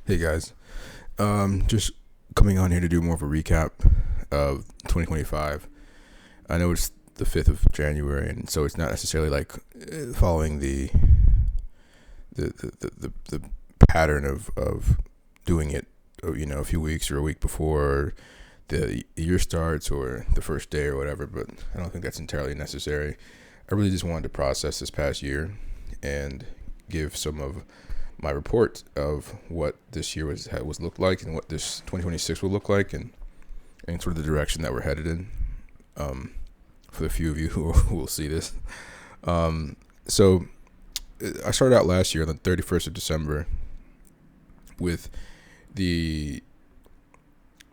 Hey guys, just coming on here to do more of a recap of 2025. I know it's the 5th of January, and so it's not necessarily like following the pattern of doing it, a few weeks or a week before the year starts or the first day or whatever. But I don't think that's entirely necessary. I really just wanted to process this past year and give some of my report of what this year was looked like and what this 2026 will look like, and sort of the direction that we're headed in. For the few of you who will see this, so I started out last year on the 31st of December with the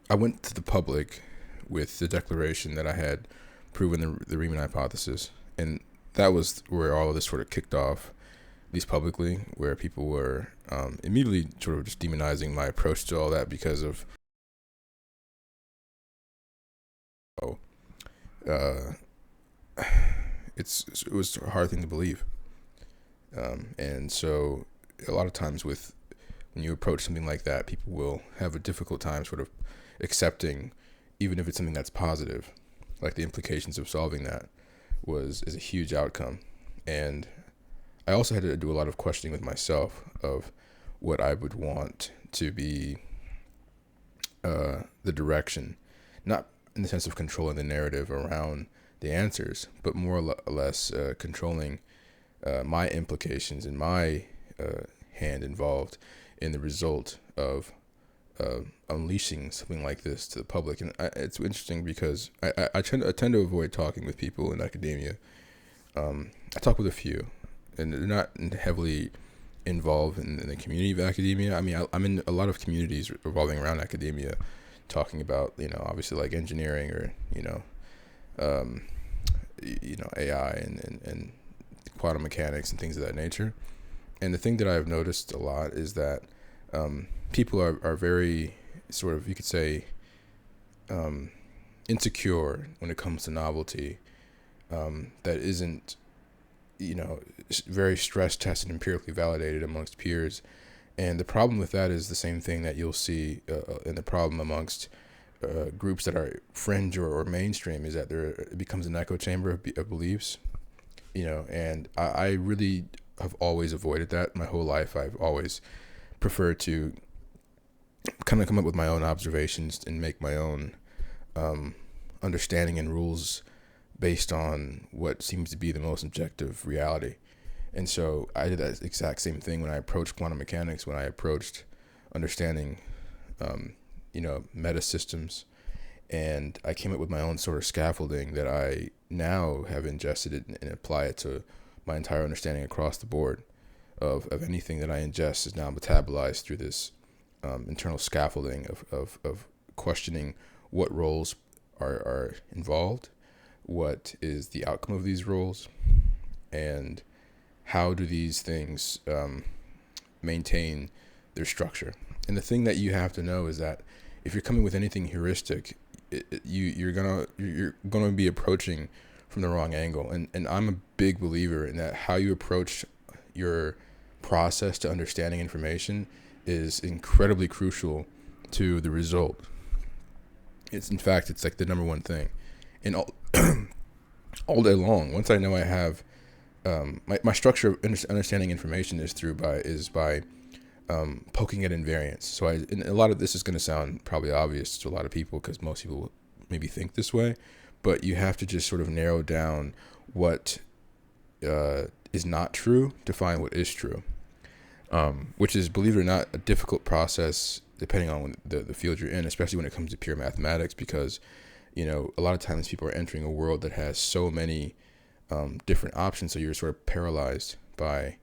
I went to the public with the declaration that I had proven the Riemann hypothesis, and that was where all of this sort of kicked off, at least publicly, where people were immediately sort of just demonizing my approach to all that because of oh, uh, it was a hard thing to believe, and so a lot of times with when you approach something like that, people will have a difficult time sort of accepting, even if it's something that's positive, like the implications of solving that is a huge outcome. And I also had to do a lot of questioning with myself of what I would want to be the direction, not in the sense of controlling the narrative around the answers, but more or less controlling my implications and my hand involved in the result of unleashing something like this to the public. And it's interesting because I tend to avoid talking with people in academia. I talk with a few, and they're not heavily involved in the community of academia. I mean, I'm in a lot of communities revolving around academia, talking about obviously like engineering or um, AI and quantum mechanics and things of that nature. And the thing that I've noticed a lot is that people are very sort of, you could say, insecure when it comes to novelty, that isn't very stress tested, empirically validated amongst peers. And the problem with that is the same thing that you'll see in the problem amongst groups that are fringe or mainstream, is that it becomes an echo chamber of beliefs. And I really have always avoided that my whole life. I've always preferred to kind of come up with my own observations and make my own understanding and rules based on what seems to be the most objective reality. And so I did that exact same thing when I approached quantum mechanics, when I approached understanding, meta systems. And I came up with my own sort of scaffolding that I now have ingested it and apply it to my entire understanding across the board of anything that I ingest is now metabolized through this internal scaffolding of questioning what roles are involved, what is the outcome of these roles, and how do these things maintain their structure. And the thing that you have to know is that if you're coming with anything heuristic, you're gonna be approaching from the wrong angle. And I'm a big believer in that how you approach your process to understanding information is incredibly crucial to the result. It's, in fact, it's like the number one thing. And all day long, once I know I have my structure of understanding information is by poking at invariance. So and a lot of this is going to sound probably obvious to a lot of people because most people maybe think this way, but you have to just sort of narrow down what is not true to find what is true, which is, believe it or not, a difficult process depending on the field you're in, especially when it comes to pure mathematics, because a lot of times people are entering a world that has so many different options, so you're sort of paralyzed by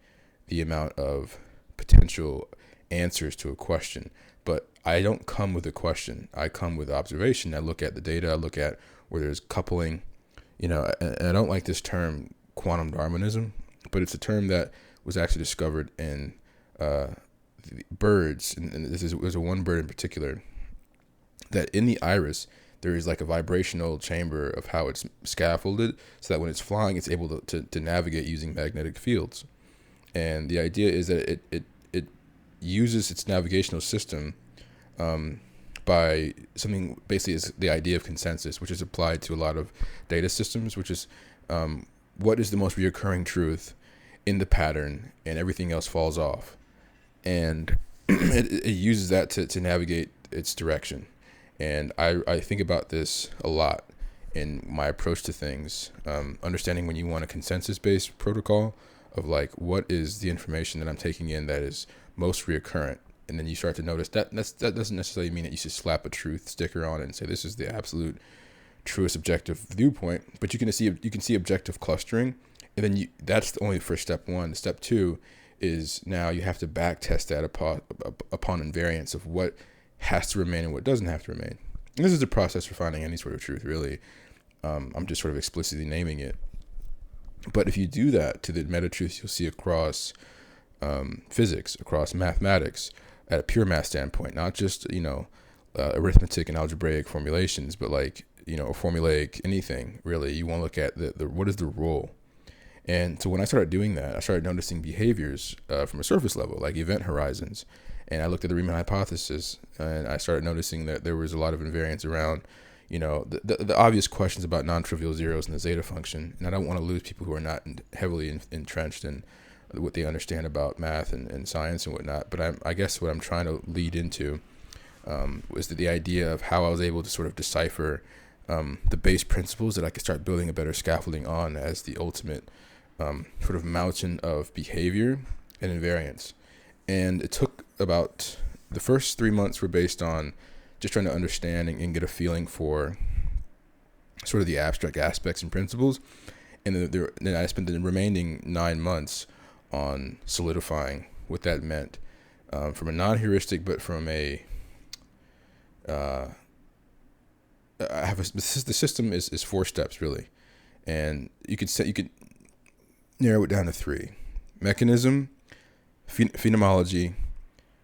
the amount of potential answers to a question. But I don't come with a question. I come with observation. I look at the data. I look at where there's coupling. And I don't like this term quantum Darwinism, but it's a term that was actually discovered in birds. And there's a one bird in particular that in the iris, there is like a vibrational chamber of how it's scaffolded so that when it's flying, it's able to navigate using magnetic fields. And the idea is that it uses its navigational system by something basically is the idea of consensus, which is applied to a lot of data systems, which is what is the most reoccurring truth in the pattern, and everything else falls off. And it uses that to navigate its direction. And I think about this a lot in my approach to things, understanding when you want a consensus-based protocol of like, what is the information that I'm taking in that is most reoccurrent? And then you start to notice that that doesn't necessarily mean that you should slap a truth sticker on it and say this is the absolute truest objective viewpoint, but you can see objective clustering, and then that's only for step one. Step two is now you have to back test that upon invariance of what has to remain and what doesn't have to remain. And this is the process for finding any sort of truth, really. I'm just sort of explicitly naming it. But if you do that to the meta truths you'll see across physics, across mathematics, at a pure math standpoint, not just, arithmetic and algebraic formulations, but like, formulaic anything, really. You want to look at the what is the role. And so when I started doing that, I started noticing behaviors from a surface level, like event horizons. And I looked at the Riemann hypothesis, and I started noticing that there was a lot of invariance around, the obvious questions about non-trivial zeros and the zeta function. And I don't want to lose people who are not heavily entrenched in what they understand about math and science and whatnot. But I guess what I'm trying to lead into was the idea of how I was able to sort of decipher the base principles that I could start building a better scaffolding on as the ultimate sort of mountain of behavior and invariance. And it took about the first 3 months were based on just trying to understand and get a feeling for sort of the abstract aspects and principles. And then I spent the remaining 9 months on solidifying what that meant from a non-heuristic, but from a the system is 4 steps really, and you could narrow it down to 3: mechanism, phenomenology,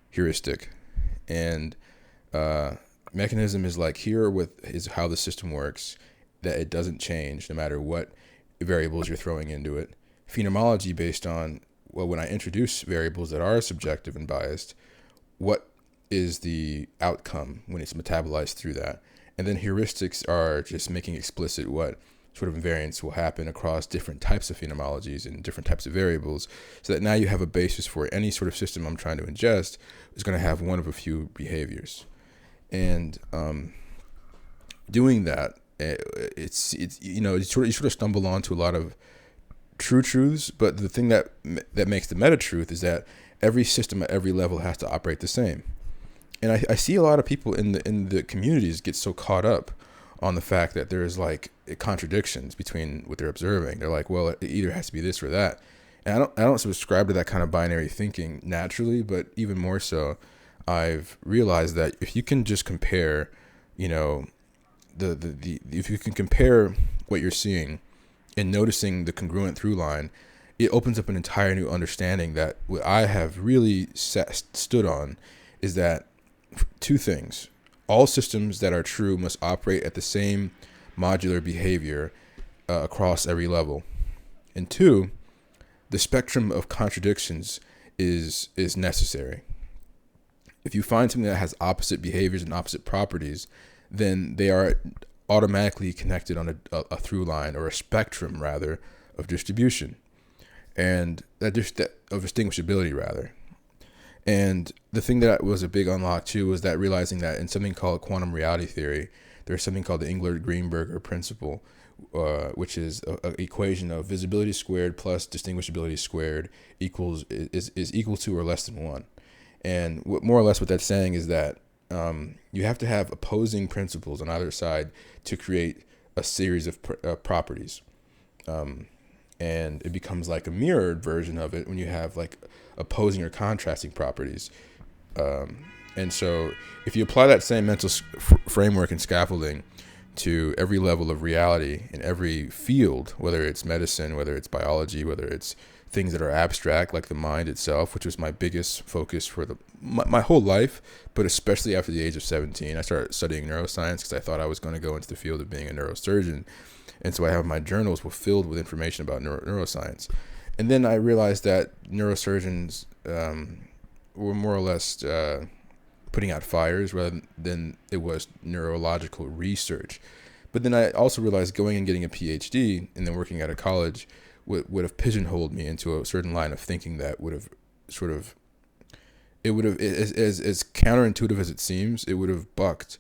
heuristic. And mechanism is like, is how the system works, that it doesn't change no matter what variables you're throwing into it. Phenomenology based on, well, when I introduce variables that are subjective and biased, what is the outcome when it's metabolized through that? And then heuristics are just making explicit what sort of invariance will happen across different types of phenomenologies and different types of variables, so that now you have a basis for any sort of system I'm trying to ingest is going to have one of a few behaviors. And doing that, it's you sort of stumble onto a lot of true truths, but the thing that makes the meta truth is that every system at every level has to operate the same. And I see a lot of people in the communities get so caught up on the fact that there's like contradictions between what they're observing. They're like, well, it either has to be this or that. And I don't subscribe to that kind of binary thinking naturally, but even more so, I've realized that if you can just compare, if you can compare what you're seeing and noticing the congruent through line, it opens up an entire new understanding that what I have really stood on is that 2 things. All systems that are true must operate at the same modular behavior across every level. And 2, the spectrum of contradictions is necessary. If you find something that has opposite behaviors and opposite properties, then they are automatically connected on a through line, or a spectrum rather, of distribution, and of distinguishability rather. And the thing that was a big unlock too was that realizing that in something called quantum reality theory, there's something called the Englert-Greenberger principle, which is an equation of visibility squared plus distinguishability squared is equal to or less than 1. And more or less what that's saying is that you have to have opposing principles on either side to create a series of properties. And it becomes like a mirrored version of it when you have like opposing or contrasting properties. And so if you apply that same mental framework and scaffolding to every level of reality in every field, whether it's medicine, whether it's biology, whether it's things that are abstract like the mind itself, which was my biggest focus for my whole life, but especially after the age of 17, I started studying neuroscience because I thought I was going to go into the field of being a neurosurgeon. And so I have my journals were filled with information about neuroscience. And then I realized that neurosurgeons were more or less putting out fires rather than it was neurological research. But then I also realized going and getting a PhD and then working at a college would have pigeonholed me into a certain line of thinking that would have sort of, it would have, as counterintuitive as it seems, it would have bucked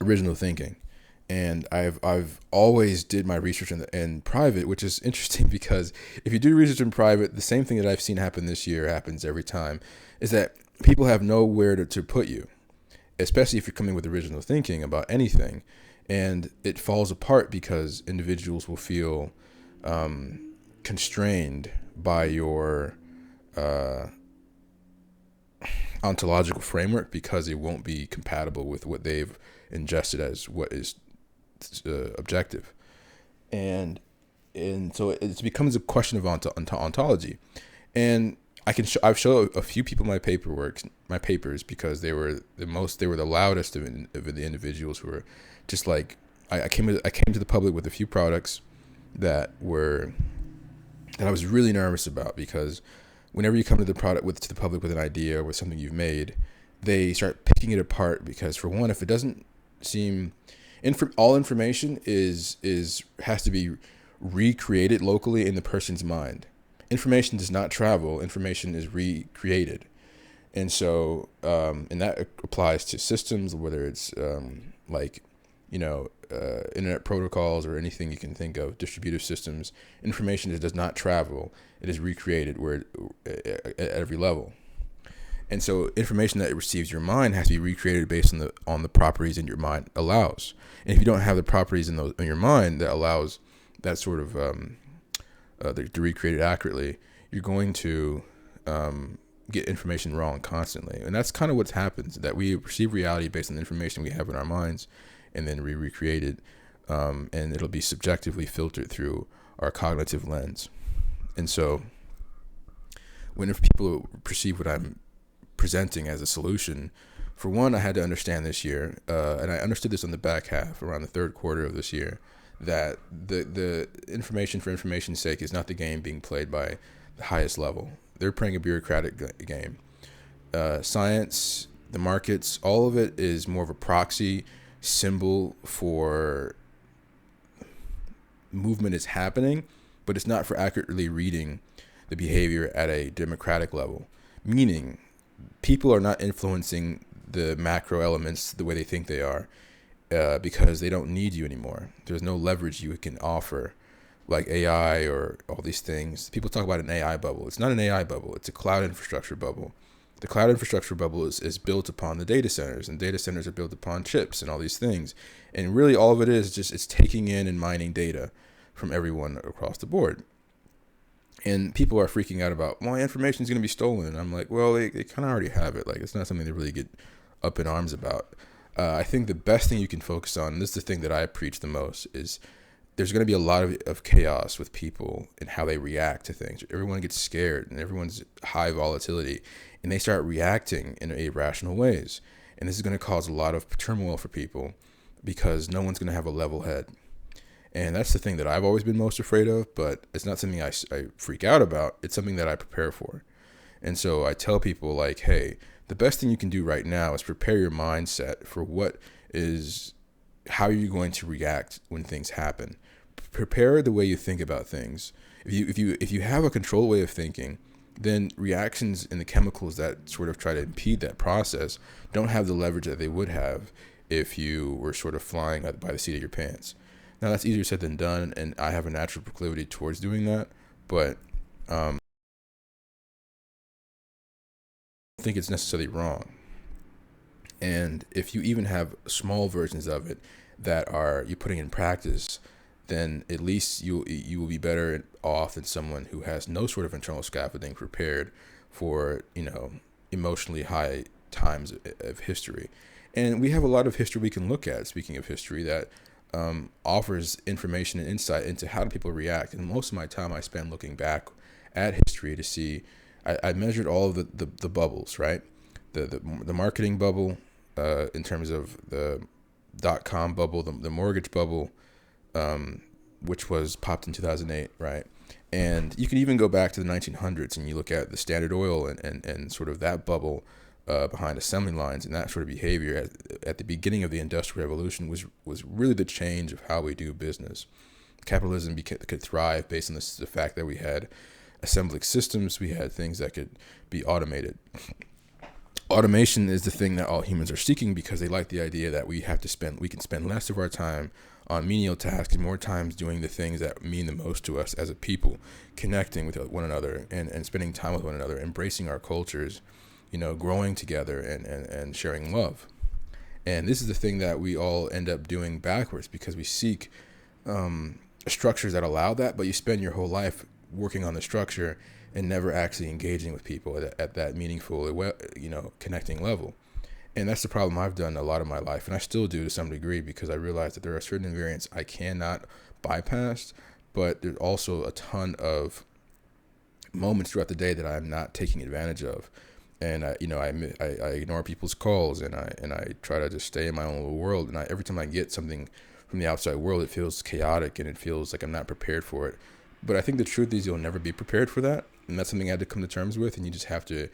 original thinking. And I've always did my research in private, which is interesting because if you do research in private, the same thing that I've seen happen this year happens every time, is that people have nowhere to put you, especially if you're coming with original thinking about anything, and it falls apart because individuals will feel constrained by your ontological framework because it won't be compatible with what they've ingested as what is objective, and so it becomes a question of ontology. And I've showed a few people my papers, because they were the loudest of the individuals who were just like, I came to the public with a few products that I was really nervous about, because whenever you come to the public with an idea or with something you've made, they start picking it apart, because for one, if it doesn't seem, all information has to be recreated locally in the person's mind. Information does not travel. Information is recreated. And so, and that applies to systems, whether it's internet protocols or anything you can think of, distributive systems. Information does not travel. It is recreated at every level. And so information that receives your mind has to be recreated based on the properties in your mind allows. And if you don't have the properties in your mind that allows that sort of to recreate it accurately, you're going to get information wrong constantly. And that's kind of what happens, that we perceive reality based on the information we have in our minds, and then we recreate it, and it'll be subjectively filtered through our cognitive lens. And so whenever people perceive what I'm presenting as a solution, for one, I had to understand this year, and I understood this on the back half, around the third quarter of this year, that the information for information's sake is not the game being played by the highest level. They're playing a bureaucratic game. Science, the markets, all of it is more of a proxy symbol for movement is happening, but it's not for accurately reading the behavior at a democratic level. Meaning, people are not influencing the macro elements the way they think they are, because they don't need you anymore. There's no leverage you can offer, like AI or all these things. People talk about an AI bubble. It's not an AI bubble. It's a cloud infrastructure bubble. The cloud infrastructure bubble is built upon the data centers, and data centers are built upon chips and all these things. And really all of it is just, it's taking in and mining data from everyone across the board. And people are freaking out about, well, information is going to be stolen. And I'm like, well, they kind of already have it. Like, it's not something to really get up in arms about. I think the best thing you can focus on, and this is the thing that I preach the most, is there's going to be a lot of chaos with people and how they react to things. Everyone gets scared, and everyone's high volatility, and they start reacting in irrational ways. And this is going to cause a lot of turmoil for people, because no one's going to have a level head. And that's the thing that I've always been most afraid of, but it's not something I freak out about. It's something that I prepare for. And so I tell people, like, hey, the best thing you can do right now is prepare your mindset for how you're going to react when things happen. Prepare the way you think about things. If you have a controlled way of thinking, then reactions and the chemicals that sort of try to impede that process don't have the leverage that they would have if you were sort of flying by the seat of your pants. Now, that's easier said than done, and I have a natural proclivity towards doing that, but I don't think it's necessarily wrong. And if you even have small versions of it that are you putting in practice, then at least you will be better off than someone who has no sort of internal scaffolding prepared for, emotionally high times of history. And we have a lot of history we can look at, speaking of history, that offers information and insight into how do people react. And most of my time I spend looking back at history to see, I measured all of the bubbles, right? The marketing bubble, in terms of the .com bubble, the mortgage bubble, which was popped in 2008, right? And you could even go back to the 1900s and you look at the Standard Oil and sort of that bubble behind assembly lines, and that sort of behavior at the beginning of the Industrial Revolution was really the change of how we do business. Capitalism could thrive based on the fact that we had assembly systems, we had things that could be automated. Automation is the thing that all humans are seeking because they like the idea that we can spend less of our time on menial tasks and more times doing the things that mean the most to us as a people, connecting with one another and spending time with one another, embracing our cultures, growing together and sharing love. And this is the thing that we all end up doing backwards because we seek structures that allow that, but you spend your whole life working on the structure and never actually engaging with people at that meaningful, connecting level. And that's the problem I've done a lot of my life, and I still do to some degree, because I realize that there are certain invariants I cannot bypass, but there's also a ton of moments throughout the day that I'm not taking advantage of. And I ignore people's calls, and I try to just stay in my own little world. And every time I get something from the outside world, it feels chaotic and it feels like I'm not prepared for it. But I think the truth is you'll never be prepared for that, and that's something I had to come to terms with. And you just have to,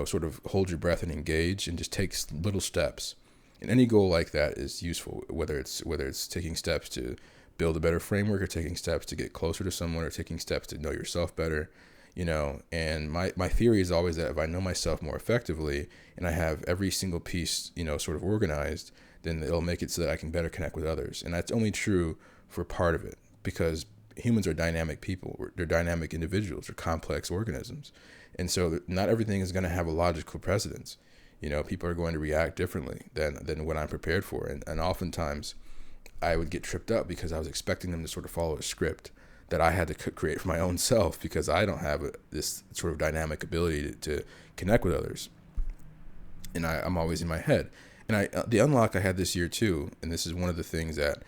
sort of hold your breath and engage, and just take little steps. And any goal like that is useful, whether it's taking steps to build a better framework, or taking steps to get closer to someone, or taking steps to know yourself better. And my theory is always that if I know myself more effectively and I have every single piece, sort of organized, then it'll make it so that I can better connect with others. And that's only true for part of it, because humans are dynamic people. They're dynamic individuals. They're complex organisms. And so not everything is going to have a logical precedence. People are going to react differently than what I'm prepared for. And oftentimes I would get tripped up because I was expecting them to sort of follow a script that I had to create for my own self, because I don't have this sort of dynamic ability to connect with others. And I'm always in my head. And the unlock I had this year too, and this is one of the things that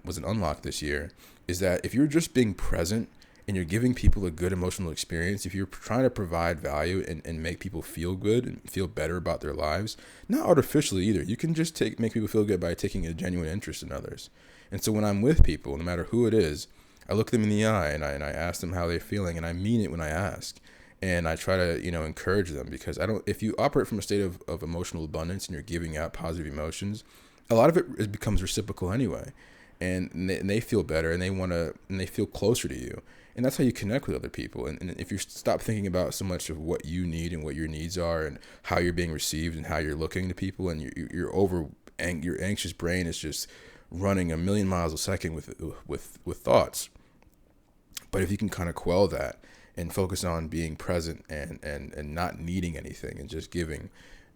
was an unlock this year, is that if you're just being present and you're giving people a good emotional experience, if you're trying to provide value and make people feel good and feel better about their lives, not artificially either, you can just make people feel good by taking a genuine interest in others. And so when I'm with people, no matter who it is, I look them in the eye and I ask them how they're feeling, and I mean it when I ask. And I try to, encourage them, because if you operate from a state of emotional abundance and you're giving out positive emotions, a lot of it becomes reciprocal anyway. And they feel better, and they feel closer to you. And that's how you connect with other people. And if you stop thinking about so much of what you need and what your needs are and how you're being received and how you're looking to people, and your anxious brain is just running a million miles a second with thoughts. But if you can kind of quell that and focus on being present and not needing anything and just giving,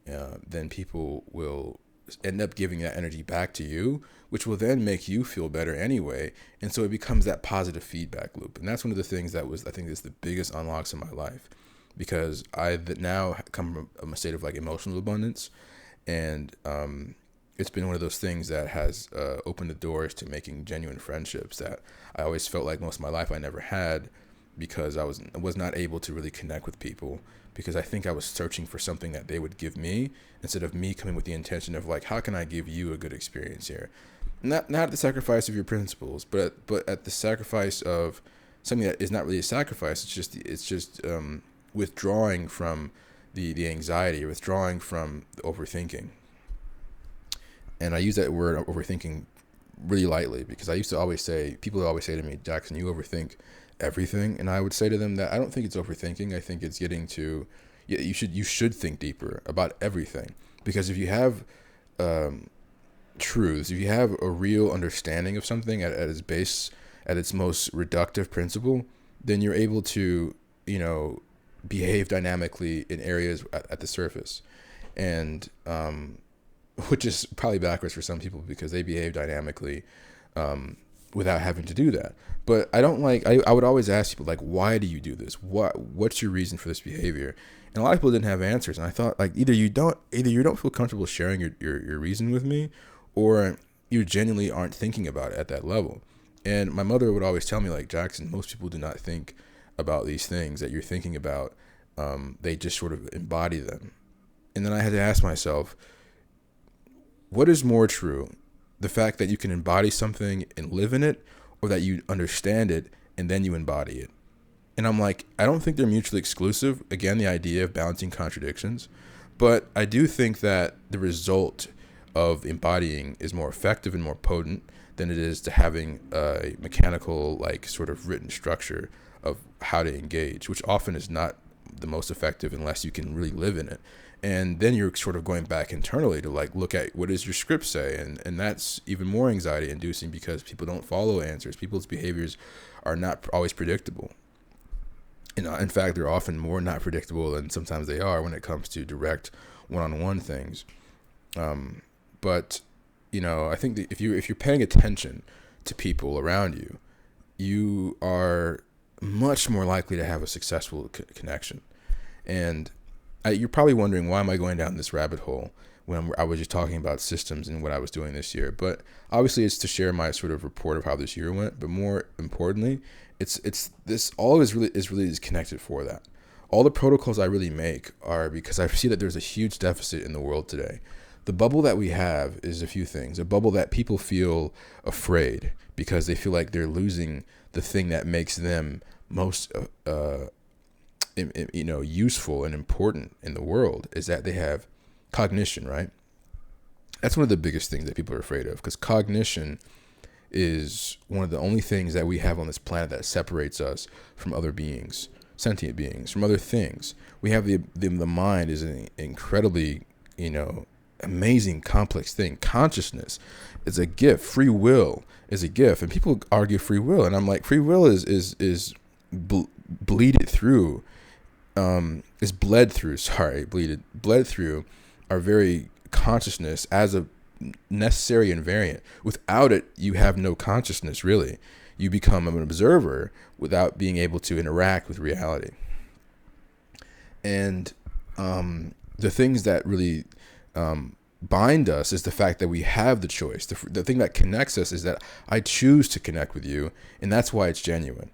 then people will end up giving that energy back to you, which will then make you feel better anyway. And so it becomes that positive feedback loop. And that's one of the things that I think is the biggest unlocks in my life, because I now come from a state of like emotional abundance. And it's been one of those things that has opened the doors to making genuine friendships that I always felt like most of my life I never had, because I was not able to really connect with people, because I think I was searching for something that they would give me, instead of me coming with the intention of like, how can I give you a good experience here? Not at the sacrifice of your principles, but at the sacrifice of something that is not really a sacrifice. It's just withdrawing from the anxiety, withdrawing from the overthinking. And I use that word overthinking really lightly, because people always say to me, Jackson, you overthink everything. And I would say to them that I don't think it's overthinking. I think it's getting to, you should think deeper about everything, because if you have truths, if you have a real understanding of something at its base, at its most reductive principle, then you're able to behave dynamically in areas at the surface. And which is probably backwards for some people, because they behave dynamically without having to do that. But I would always ask people, like, why do you do this? What's your reason for this behavior? And a lot of people didn't have answers. And I thought, like, either you don't feel comfortable sharing your reason with me, or you genuinely aren't thinking about it at that level. And my mother would always tell me, like, Jackson, most people do not think about these things that you're thinking about. They just sort of embody them. And then I had to ask myself, what is more true? The fact that you can embody something and live in it, or that you understand it and then you embody it? And I'm like, I don't think they're mutually exclusive. Again, the idea of balancing contradictions. But I do think that the result of embodying is more effective and more potent than it is to having a mechanical, like, sort of written structure of how to engage, which often is not the most effective unless you can really live in it. And then you're sort of going back internally to, like, look at what does your script say, and that's even more anxiety inducing because people don't follow answers. People's behaviors are not always predictable. In fact, they're often more not predictable than sometimes they are when it comes to direct one-on-one things. But I think that if you're paying attention to people around you, you are much more likely to have a successful connection. And you're probably wondering, why am I going down this rabbit hole when I was just talking about systems and what I was doing this year? But obviously, it's to share my sort of report of how this year went. But more importantly, it's this all is really connected for that. All the protocols I really make are because I see that there's a huge deficit in the world today. The bubble that we have is a few things. A bubble that people feel afraid because they feel like they're losing the thing that makes them most useful and important in the world, is that they have cognition, right? That's one of the biggest things that people are afraid of, because cognition is one of the only things that we have on this planet that separates us from other beings, sentient beings, from other things. We have the mind is an incredibly, amazing, complex thing. Consciousness is a gift. Free will is a gift, and people argue free will, and I'm like, free will is bled through our very consciousness as a necessary invariant. Without it, you have no consciousness, really. You become an observer without being able to interact with reality. And the things that really bind us is the fact that we have the choice. The thing that connects us is that I choose to connect with you, and that's why it's genuine,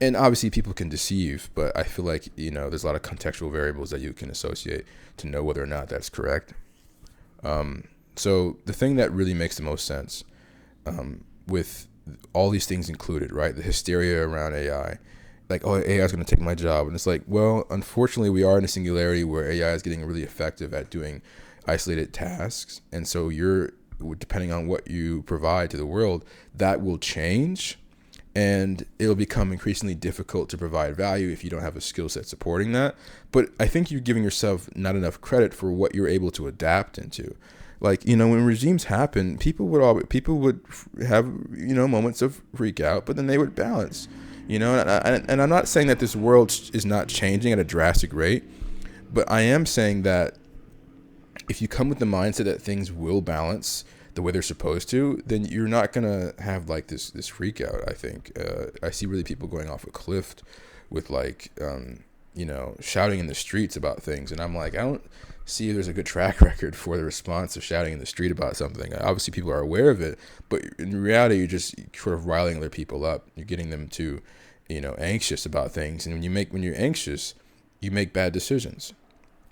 And obviously people can deceive, but I feel like, there's a lot of contextual variables that you can associate to know whether or not that's correct. So the thing that really makes the most sense, with all these things included, right? The hysteria around AI, like, oh, AI is going to take my job. And it's like, well, unfortunately, we are in a singularity where AI is getting really effective at doing isolated tasks. And so depending on what you provide to the world, that will change. And it'll become increasingly difficult to provide value if you don't have a skill set supporting that. But I think you're giving yourself not enough credit for what you're able to adapt into. Like, when regimes happen, people would have, moments of freak out, but then they would balance, and I'm not saying that this world is not changing at a drastic rate, but I am saying that if you come with the mindset that things will balance the way they're supposed to, then you're not going to have like this freak out. I think I see really people going off a cliff with like, shouting in the streets about things. And I'm like, I don't see if there's a good track record for the response of shouting in the street about something. Obviously people are aware of it, but in reality, you're just sort of riling other people up. You're getting them to, anxious about things. And when you're anxious, you make bad decisions.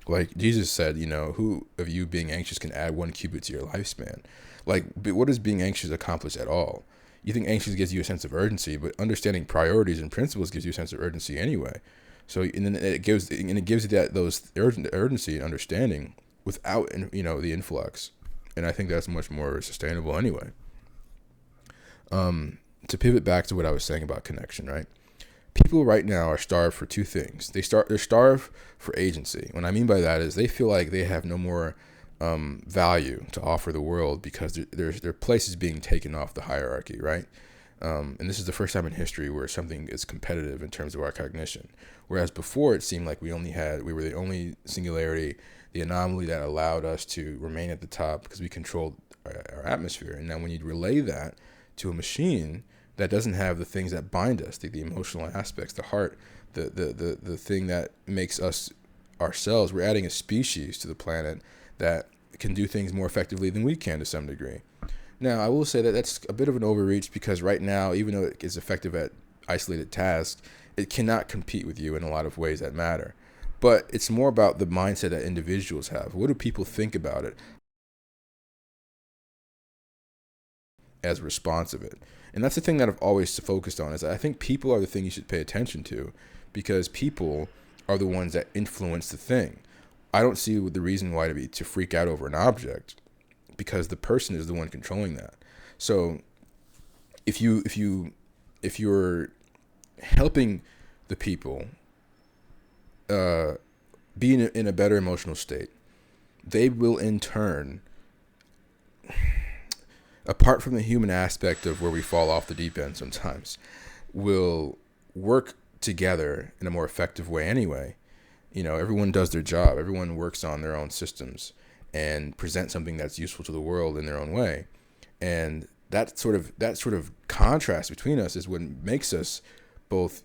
Like Jesus said, who of you being anxious can add 1 cubit to your lifespan? Like, what does being anxious accomplish at all? You think anxious gives you a sense of urgency, but understanding priorities and principles gives you a sense of urgency anyway. So, and then it gives you those urgency and understanding without, the influx. And I think that's much more sustainable anyway. To pivot back to what I was saying about connection, right? People right now are starved for 2 things. They're starved for agency. What I mean by that is they feel like they have no more value to offer the world because their place is being taken off the hierarchy, right? And this is the first time in history where something is competitive in terms of our cognition. Whereas before it seemed like we were the only singularity, the anomaly that allowed us to remain at the top because we controlled our atmosphere. And now when you relay that to a machine that doesn't have the things that bind us, the emotional aspects, the heart, the thing that makes us ourselves, we're adding a species to the planet that can do things more effectively than we can to some degree. Now, I will say that that's a bit of an overreach because right now, even though it is effective at isolated tasks, it cannot compete with you in a lot of ways that matter. But it's more about the mindset that individuals have. What do people think about it? as a response of it. And that's the thing that I've always focused on, is I think people are the thing you should pay attention to, because people are the ones that influence the thing. I don't see the reason why to freak out over an object, because the person is the one controlling that. So if you're helping the people be in a better emotional state, they will in turn, apart from the human aspect of where we fall off the deep end sometimes, will work together in a more effective way anyway. Everyone does their job. Everyone works on their own systems and present something that's useful to the world in their own way. And that sort of contrast between us is what makes us both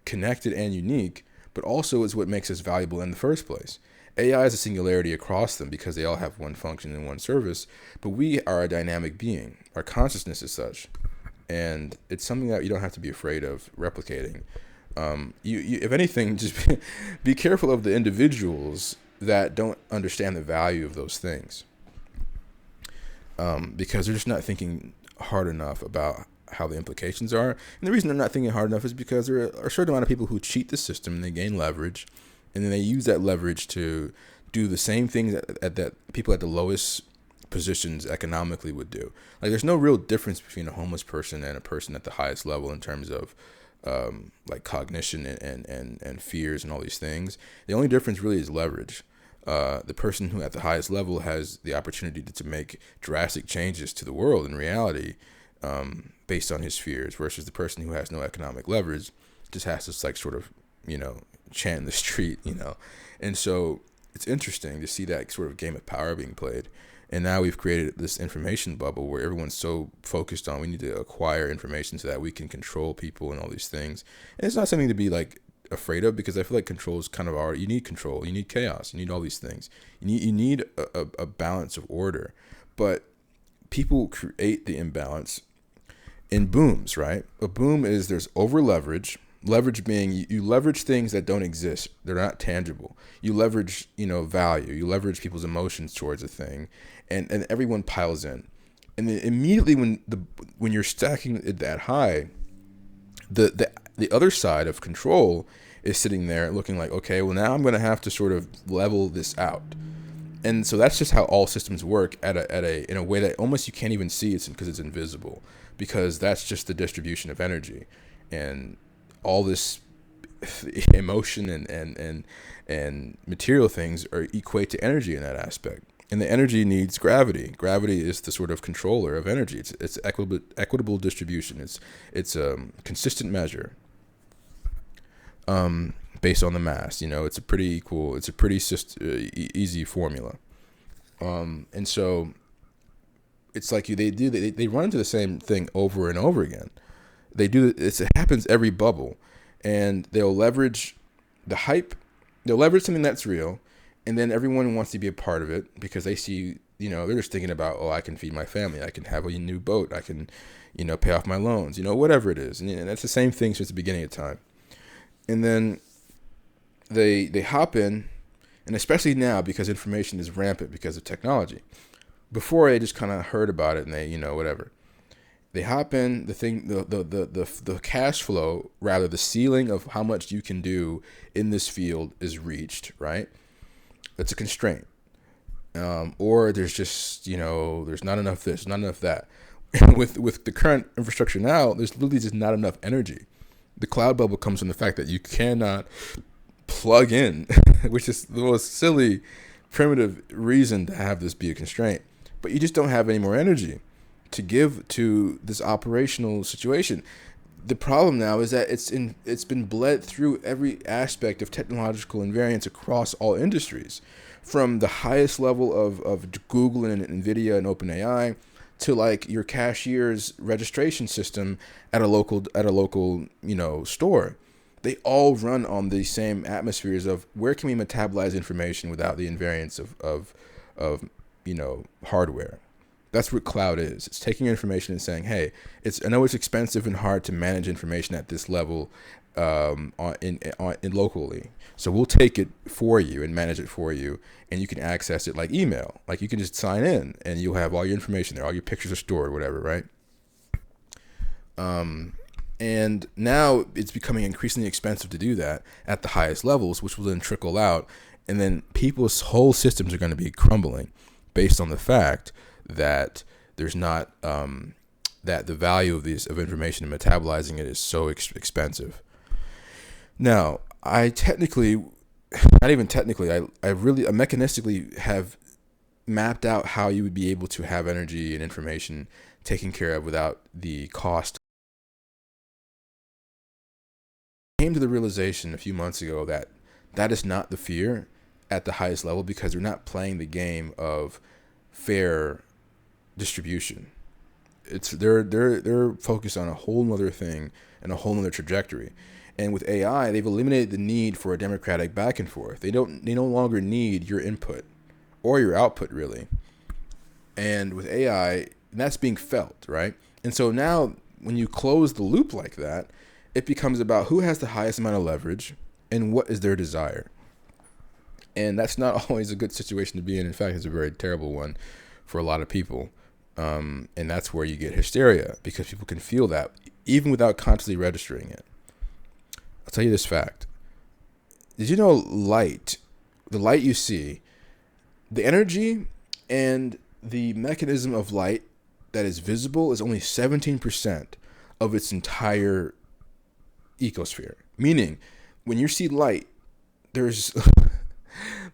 connected and unique, but also is what makes us valuable in the first place. AI is a singularity across them because they all have one function and one service, but we are a dynamic being. Our consciousness is such, and it's something that you don't have to be afraid of replicating. You if anything, just be careful of the individuals that don't understand the value of those things, because they're just not thinking hard enough about how the implications are. And the reason they're not thinking hard enough is because there are a certain amount of people who cheat the system and they gain leverage, and then they use that leverage to do the same things that people at the lowest positions economically would do. Like, there's no real difference between a homeless person and a person at the highest level in terms of like cognition and fears and all these things. The only difference really is leverage. The person who at the highest level has the opportunity to make drastic changes to the world in reality, based on his fears, versus the person who has no economic leverage just has to sort of, chant in the street, And so it's interesting to see that sort of game of power being played. And now we've created this information bubble where everyone's so focused on, we need to acquire information so that we can control people and all these things. And it's not something to be afraid of, because I feel like control is kind of you need control, you need chaos, you need all these things. You need a balance of order. But people create the imbalance in booms, right? A boom is, there's over leverage. Leverage being you leverage things that don't exist. They're not tangible. You leverage, value. You leverage people's emotions towards a thing, and everyone piles in. And then immediately when you're stacking it that high, the other side of control is sitting there looking like, okay, well, now I'm going to have to sort of level this out. And so that's just how all systems work in a way that almost you can't even see it because it's invisible, because that's just the distribution of energy. And all this emotion and material things equate to energy in that aspect. And the energy needs gravity. Gravity is the sort of controller of energy. It's equitable distribution. It's a consistent measure based on the mass. It's a pretty equal. It's a pretty easy formula. And so it's like they run into the same thing over and over again. It happens every bubble, and they'll leverage the hype. They'll leverage something that's real, and then everyone wants to be a part of it because they see, they're just thinking about, I can feed my family, I can have a new boat, I can, pay off my loans, whatever it is. And that's the same thing since the beginning of time. And then they hop in, and especially now because information is rampant because of technology. Before, I just kind of heard about it and they, whatever. They hop in, the cash flow, rather the ceiling of how much you can do in this field is reached, right? That's a constraint. Or there's just, there's not enough this, not enough that. with the current infrastructure now, there's literally just not enough energy. The cloud bubble comes from the fact that you cannot plug in, which is the most silly, primitive reason to have this be a constraint. But you just don't have any more energy to give to this operational situation. The problem now is that it's been bled through every aspect of technological invariance across all industries, from the highest level of Google and Nvidia and OpenAI to your cashier's registration system at a local store. They all run on the same atmospheres of where can we metabolize information without the invariance of hardware. That's what cloud is. It's taking information and saying, hey, I know it's expensive and hard to manage information at this level in locally. So we'll take it for you and manage it for you, and you can access it like email. Like, you can just sign in and you'll have all your information there. All your pictures are stored, whatever, right? And now it's becoming increasingly expensive to do that at the highest levels, which will then trickle out. And then people's whole systems are going to be crumbling based on the fact that there's not, that the value of information and metabolizing it is so expensive. Now, I technically, not even technically, I really mechanistically have mapped out how you would be able to have energy and information taken care of without the cost. I came to the realization a few months ago that that is not the fear at the highest level, because we're not playing the game of fair distribution. It's they're focused on a whole nother thing and a whole nother trajectory. And with AI, they've eliminated the need for a democratic back and forth. They no longer need your input or your output, really. And with AI, that's being felt, right? And so now when you close the loop like that, it becomes about who has the highest amount of leverage and what is their desire. And that's not always a good situation to be in. In fact, it's a very terrible one for a lot of people. And that's where you get hysteria, because people can feel that even without consciously registering it. I'll tell you this fact. Did you know light, the light you see, the energy and the mechanism of light that is visible is only 17% of its entire ecosphere? Meaning, when you see light, there's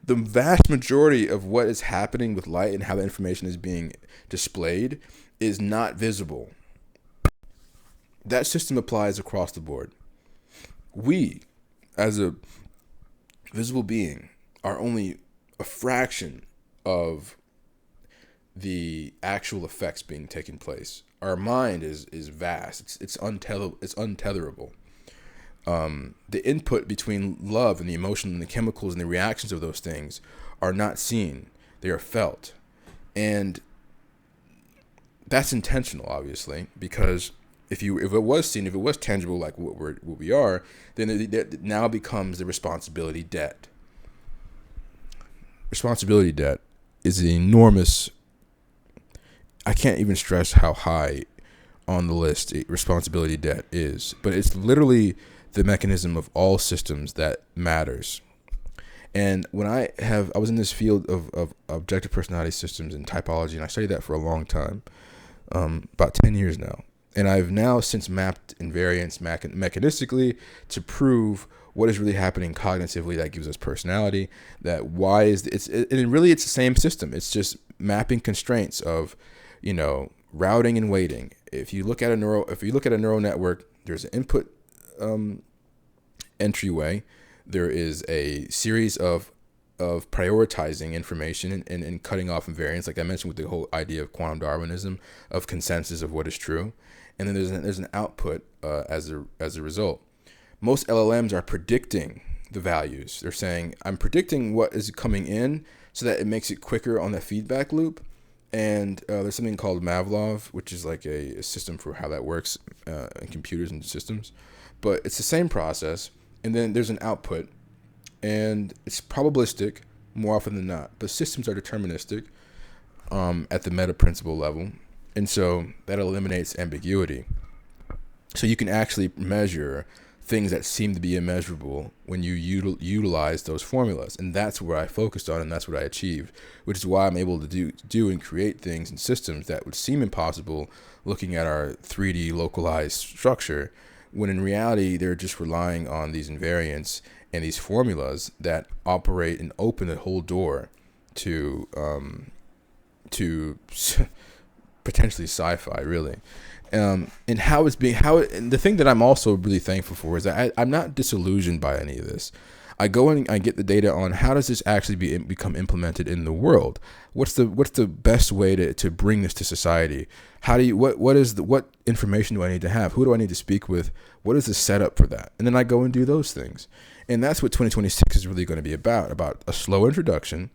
the vast majority of what is happening with light and how the information is being displayed is not visible. That system applies across the board. We, as a visible being, are only a fraction of the actual effects being taken place. Our mind is vast. It's untetherable. The input between love and the emotion and the chemicals and the reactions of those things are not seen. They are felt. And that's intentional, obviously, because if it was seen, if it was tangible like what we are, then it now becomes the responsibility debt. Responsibility debt is an enormous, I can't even stress how high on the list responsibility debt is, but it's literally the mechanism of all systems that matters. And when I was in this field of objective personality systems and typology, and I studied that for a long time, about 10 years now. And I've now since mapped invariance mechanistically to prove what is really happening cognitively that gives us personality. That why is it's the same system. It's just mapping constraints of, routing and weighting. If you look at a neural network, there's an input entryway. There is a series of prioritizing information and cutting off invariance, like I mentioned with the whole idea of quantum Darwinism, of consensus of what is true. And then there's an output as a result. Most LLMs are predicting the values. They're saying, I'm predicting what is coming in so that it makes it quicker on the feedback loop. And there's something called Mavlov, which is like a system for how that works in computers and systems. But it's the same process. And then there's an output. And it's probabilistic more often than not. But systems are deterministic at the meta principle level. And so that eliminates ambiguity. So you can actually measure things that seem to be immeasurable when you utilize those formulas. And that's where I focused on, and that's what I achieved, which is why I'm able to do and create things and systems that would seem impossible looking at our 3D localized structure, when in reality, they're just relying on these invariants and these formulas that operate and open the whole door to potentially sci-fi, really. And the thing that I'm also really thankful for is that I'm not disillusioned by any of this. I go and I get the data on how does this actually become implemented in the world. What's the best way to bring this to society? What information do I need to have? Who do I need to speak with? What is the setup for that? And then I go and do those things. And that's what 2026 is really going to be about a slow introduction,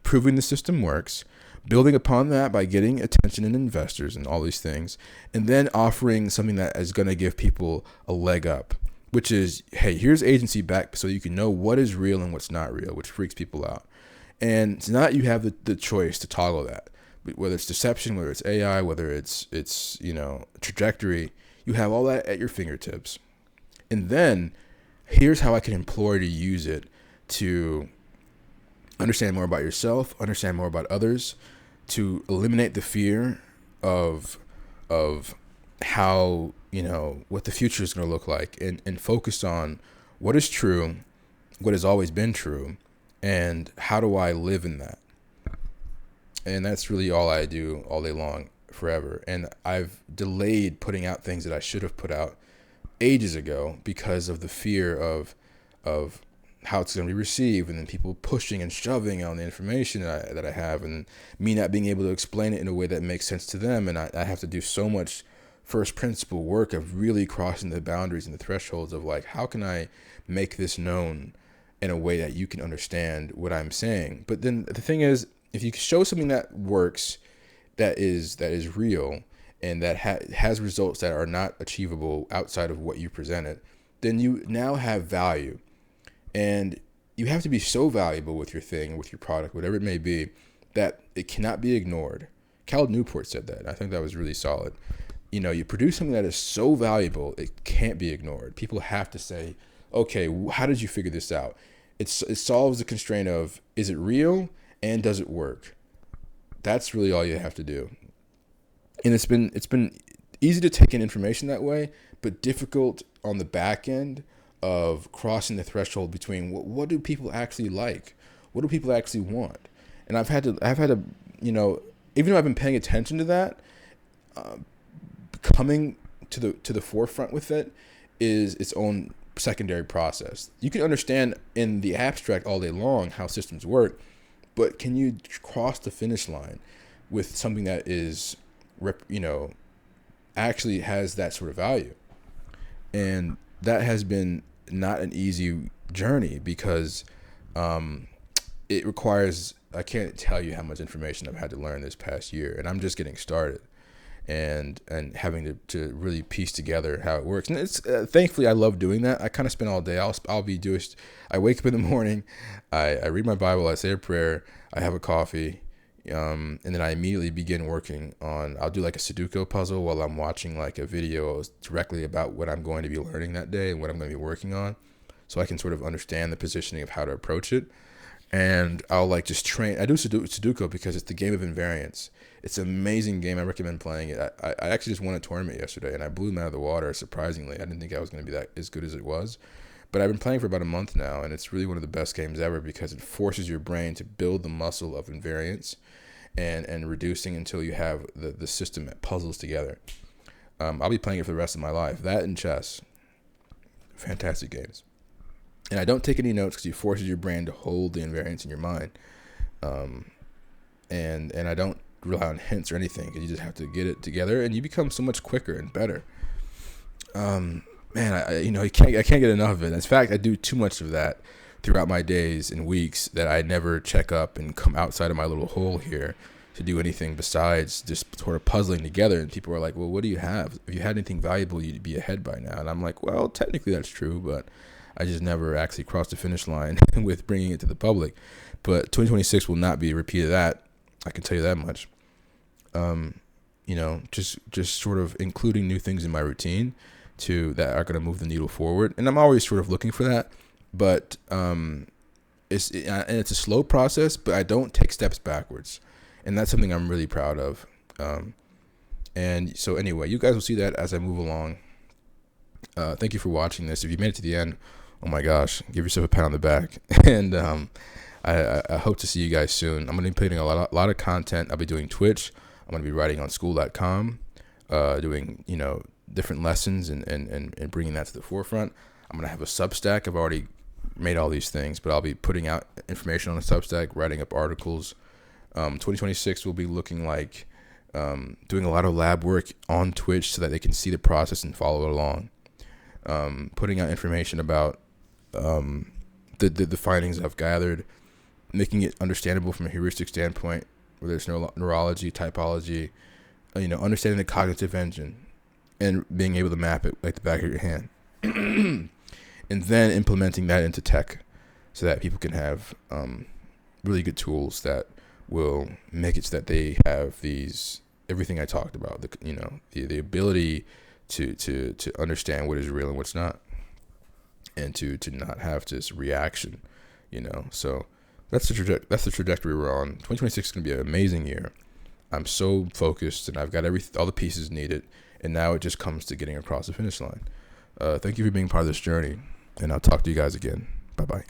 proving the system works, building upon that by getting attention and investors and all these things, and then offering something that is going to give people a leg up, which is, hey, here's agency back so you can know what is real and what's not real, which freaks people out. And so now you have the choice to toggle that, whether it's deception, whether it's AI, whether it's trajectory. You have all that at your fingertips. And then here's how I can implore you to use it to understand more about yourself, understand more about others, to eliminate the fear of how, what the future is going to look like, and focus on what is true, what has always been true, and how do I live in that. And that's really all I do all day long, forever. And I've delayed putting out things that I should have put out ages ago because of the fear of how it's going to be received, and then people pushing and shoving on the information that I have, and me not being able to explain it in a way that makes sense to them. And I have to do so much first principle work of really crossing the boundaries and the thresholds of like, how can I make this known in a way that you can understand what I'm saying? But then the thing is, if you show something that works, that is real, and that has results that are not achievable outside of what you presented, then you now have value. And you have to be so valuable with your thing, with your product, whatever it may be, that it cannot be ignored. Cal Newport said that. I think that was really solid. You produce something that is so valuable, it can't be ignored. People have to say, okay, how did you figure this out? It solves the constraint of, is it real and does it work? That's really all you have to do. And it's been easy to take in information that way, but difficult on the back end of crossing the threshold between what do people actually like, what do people actually want. And I've had to even though I've been paying attention to that, coming to the forefront with it is its own secondary process. You can understand in the abstract all day long how systems work, but can you cross the finish line with something that is, actually has that sort of value? And that has been not an easy journey because it requires, I can't tell you how much information I've had to learn this past year, and I'm just getting started, and having to really piece together how it works. And it's thankfully I love doing that. I kind of spend all day. I wake up in the morning, I read my Bible, I say a prayer, I have a coffee, and then I immediately begin working on. I'll do like a Sudoku puzzle while I'm watching like a video directly about what I'm going to be learning that day and what I'm going to be working on, so I can sort of understand the positioning of how to approach it. And I'll like just train. I do Sudoku because it's the game of invariance. It's an amazing game. I recommend playing it. I actually just won a tournament yesterday, and I blew them out of the water, surprisingly. I didn't think I was going to be that as good as it was. But I've been playing for about a month now, and it's really one of the best games ever because it forces your brain to build the muscle of invariance and reducing until you have the system that puzzles together. I'll be playing it for the rest of my life. That and chess. Fantastic games. And I don't take any notes because it forces your brain to hold the invariance in your mind. And I don't rely on hints or anything because you just have to get it together, and you become so much quicker and better. I can't get enough of it. In fact, I do too much of that throughout my days and weeks that I never check up and come outside of my little hole here to do anything besides just sort of puzzling together. And people are like, well, what do you have? If you had anything valuable, you'd be ahead by now. And I'm like, well, technically that's true, but I just never actually crossed the finish line with bringing it to the public. But 2026 will not be a repeat of that. I can tell you that much. Just sort of including new things in my routine that are going to move the needle forward. And I'm always sort of looking for that, but it's a slow process, but I don't take steps backwards. And that's something I'm really proud of. And so anyway, you guys will see that as I move along. Thank you for watching this. If you made it to the end, oh my gosh, give yourself a pat on the back. And I hope to see you guys soon. I'm going to be putting a lot of content. I'll be doing Twitch. I'm going to be writing on school.com, doing, different lessons and bringing that to the forefront. I'm going to have a Substack. I've already made all these things, but I'll be putting out information on the Substack, writing up articles. 2026 will be looking like doing a lot of lab work on Twitch so that they can see the process and follow along. Putting out information about the findings I've gathered, making it understandable from a heuristic standpoint, whether it's neurology, typology, understanding the cognitive engine, and being able to map it like the back of your hand. And then implementing that into tech so that people can have really good tools that will make it so that they have everything I talked about, the ability to understand what is real and what's not, and to not have this reaction, So that's the trajectory we're on. 2026 is gonna be an amazing year. I'm so focused, and I've got all the pieces needed, and now it just comes to getting across the finish line. Thank you for being part of this journey, and I'll talk to you guys again. Bye bye.